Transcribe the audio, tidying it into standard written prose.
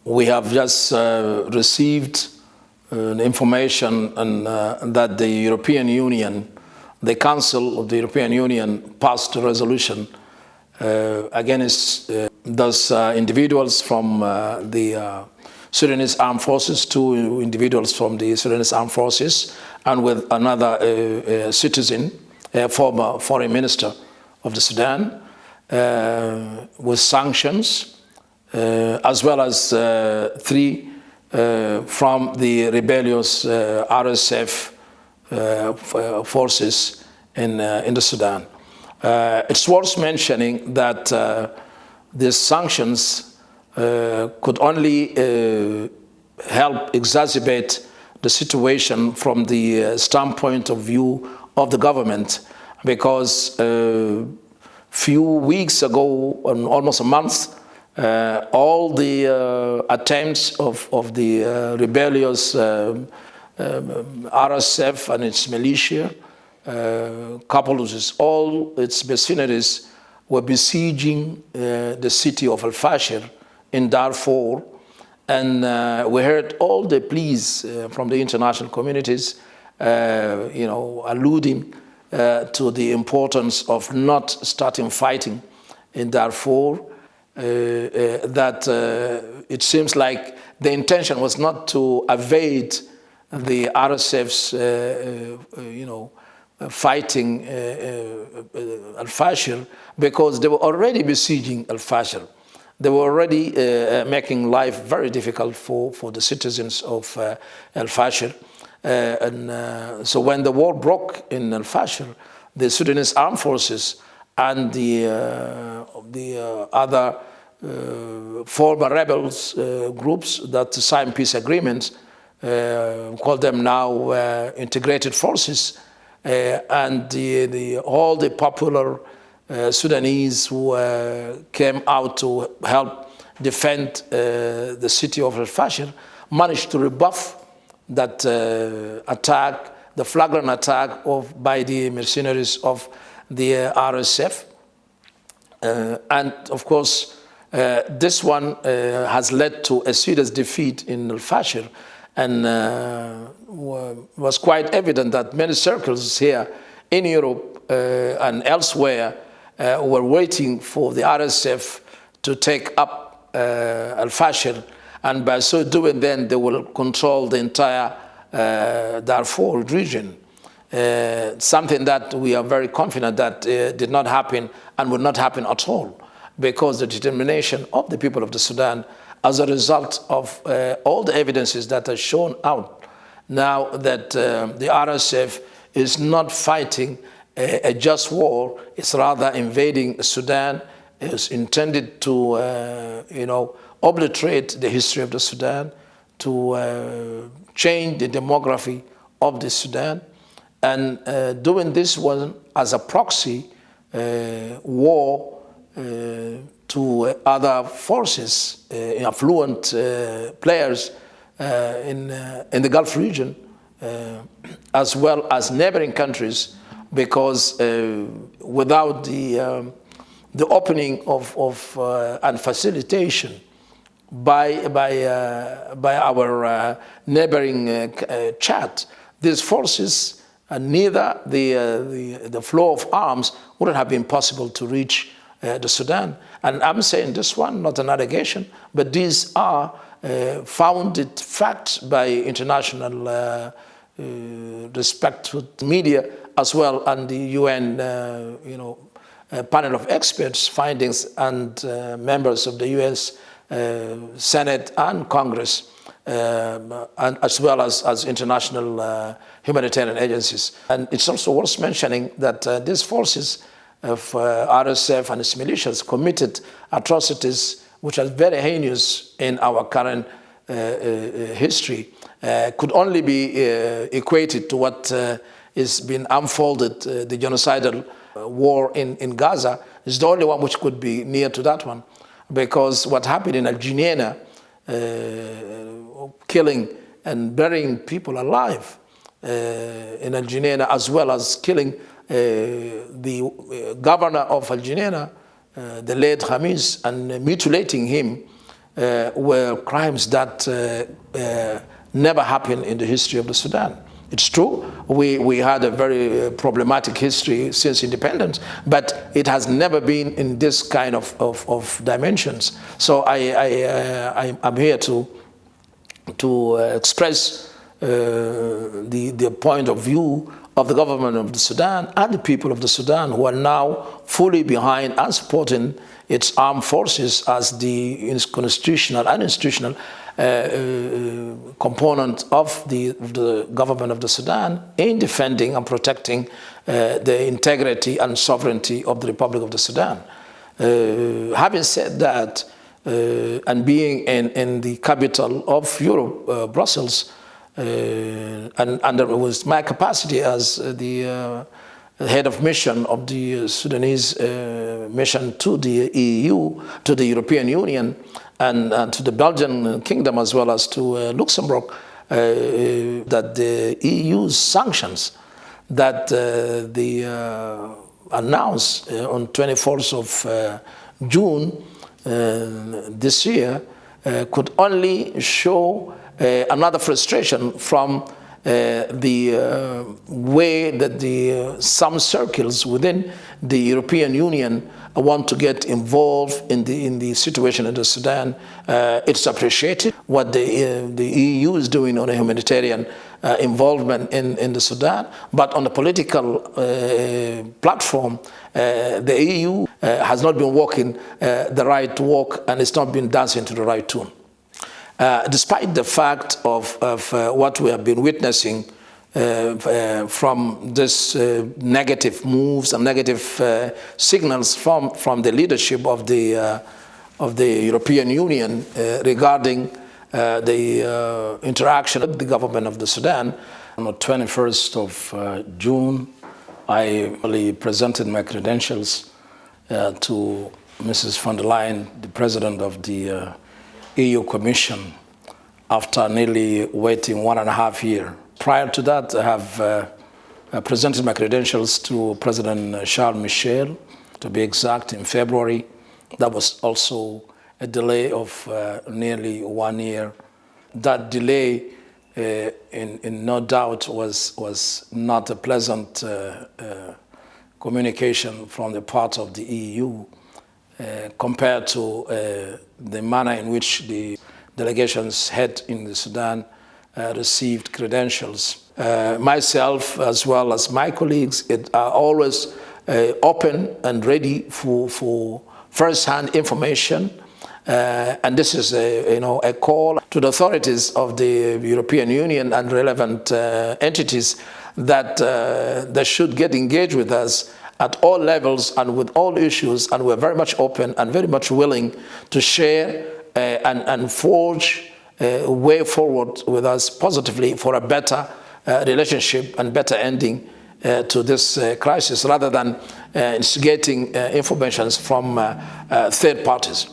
We have just received information that the European Union, the Council of the European Union, passed a resolution against those individuals from the Sudanese Armed Forces, 2 individuals from the Sudanese Armed Forces, and with another citizen, a former foreign minister of the Sudan, with sanctions, as well as 3 from the rebellious RSF forces in the Sudan. It's worth mentioning that these sanctions could only help exacerbate the situation from the standpoint of view of the government, because few weeks ago, almost a month, all the attempts of the rebellious RSF and its militia, coupled with all its mercenaries, were besieging the city of Al-Fashir in Darfur. And we heard all the pleas from the international communities, alluding to the importance of not starting fighting in Darfur, that it seems like the intention was not to evade the RSF's, fighting Al-Fashir, because they were already besieging Al-Fashir. They were already making life very difficult for the citizens of Al-Fashir. So when the war broke in Al-Fashir, the Sudanese Armed Forces and the other former rebels groups that signed peace agreements, call them now integrated forces, and all the popular Sudanese who came out to help defend the city of Al-Fashir managed to rebuff that attack, the flagrant attack by the mercenaries of the RSF. And of course, this one has led to a serious defeat in Al-Fashir, and was quite evident that many circles here in Europe and elsewhere were waiting for the RSF to take up Al-Fashir, and by so doing then they will control the entire Darfur region. Something that we are very confident that did not happen and would not happen at all, because the determination of the people of the Sudan, as a result of all the evidences that are shown out now, that the RSF is not fighting a just war, it's rather invading Sudan, is intended to obliterate the history of the Sudan, to change the demography of the Sudan, and doing this one as a proxy war to other forces, affluent players in the Gulf region, as well as neighboring countries, because without the opening of and facilitation by our neighboring Chad, these forces, neither the flow of arms wouldn't have been possible to reach the Sudan. And I'm saying this one, not an allegation, but these are founded facts by international respected media as well, and the UN panel of experts findings, and members of the US Senate and Congress, and as well as international humanitarian agencies. And it's also worth mentioning that these forces of RSF and its militias committed atrocities which are very heinous in our current history, could only be equated to what is being unfolded, the genocidal war in Gaza is the only one which could be near to that one, because what happened in Al-Junaina, killing and burying people alive in Al-Junaina, as well as killing the governor of Al-Junaina, the late Khamis, and mutilating him were crimes that never happened in the history of the Sudan. It's true, we had a very problematic history since independence, but it has never been in this kind of dimensions. So I'm here to express the point of view of the government of the Sudan and the people of the Sudan, who are now fully behind and supporting its armed forces as the constitutional and institutional component of the government of the Sudan in defending and protecting the integrity and sovereignty of the Republic of the Sudan. Having said that, and being in the capital of Europe, Brussels, and it was my capacity as the head of mission of the Sudanese mission to the EU, to the European Union, and to the Belgian kingdom, as well as to Luxembourg, that the EU's sanctions that they announced on 24th of June this year could only show another frustration from the way that some circles within the European Union want to get involved in the situation in the Sudan. It's appreciated what the EU is doing on a humanitarian involvement in the Sudan, but on the political platform, the EU has not been walking the right walk, and it's not been dancing to the right tune. Despite the fact of what we have been witnessing from this negative moves and negative signals from the leadership of the European Union regarding the interaction with the government of the Sudan. On the 21st of June, I really presented my credentials to Mrs. von der Leyen, the president of the EU Commission, after nearly waiting 1.5 years. Prior to that, I have presented my credentials to President Charles Michel, to be exact, in February. That was also a delay of nearly 1 year. That delay, in no doubt, was not a pleasant communication from the part of the EU compared to the manner in which the delegations head in the Sudan received credentials. Myself, as well as my colleagues, are always open and ready for first-hand information. And this is a call to the authorities of the European Union and relevant entities that they should get engaged with us at all levels and with all issues, and we're very much open and very much willing to share and forge a way forward with us positively for a better relationship and better ending to this crisis, rather than instigating information from third parties.